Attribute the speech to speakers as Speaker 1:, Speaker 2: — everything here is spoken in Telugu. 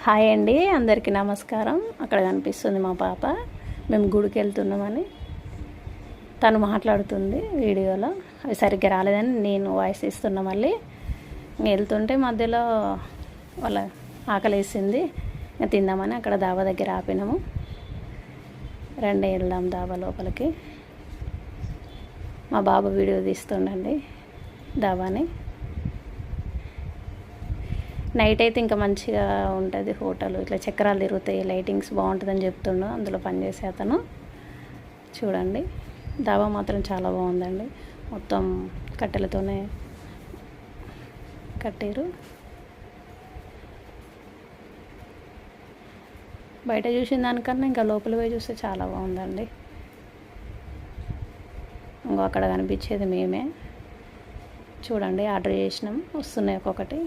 Speaker 1: హాయ్ అండి, అందరికీ నమస్కారం. అక్కడ కనిపిస్తుంది మా పాప. మేము గుడికి వెళ్తున్నామని తను మాట్లాడుతుంది వీడియోలో. అవి సరిగ్గా రాలేదని నేను వాయిస్ ఇస్తున్నా. మళ్ళీ వెళ్తుంటే మధ్యలో వాళ్ళ ఆకలి వేసింది, ఇంకా తిందామని అక్కడ దాబా దగ్గర ఆపినాము. రండి వెళ్దాం దాబా లోపలికి. మా బాబు వీడియో తీస్తుండండి దాబాని. నైట్ అయితే ఇంకా మంచిగా ఉంటుంది హోటల్. ఇట్లా చక్రాలు తిరుగుతాయి, లైటింగ్స్ బాగుంటుందని చెప్తుండు అందులో పనిచేసే అతను. చూడండి, దాబా మాత్రం చాలా బాగుందండి. మొత్తం కట్టెలతోనే కట్టారు. బయట చూసిన దానికన్నా ఇంకా లోపల పోయి చూస్తే చాలా బాగుందండి. ఇంకో అక్కడ కనిపించేది మేమే. చూడండి, ఆర్డర్ చేసినాం, వస్తున్నాయి ఒక్కొక్కటి.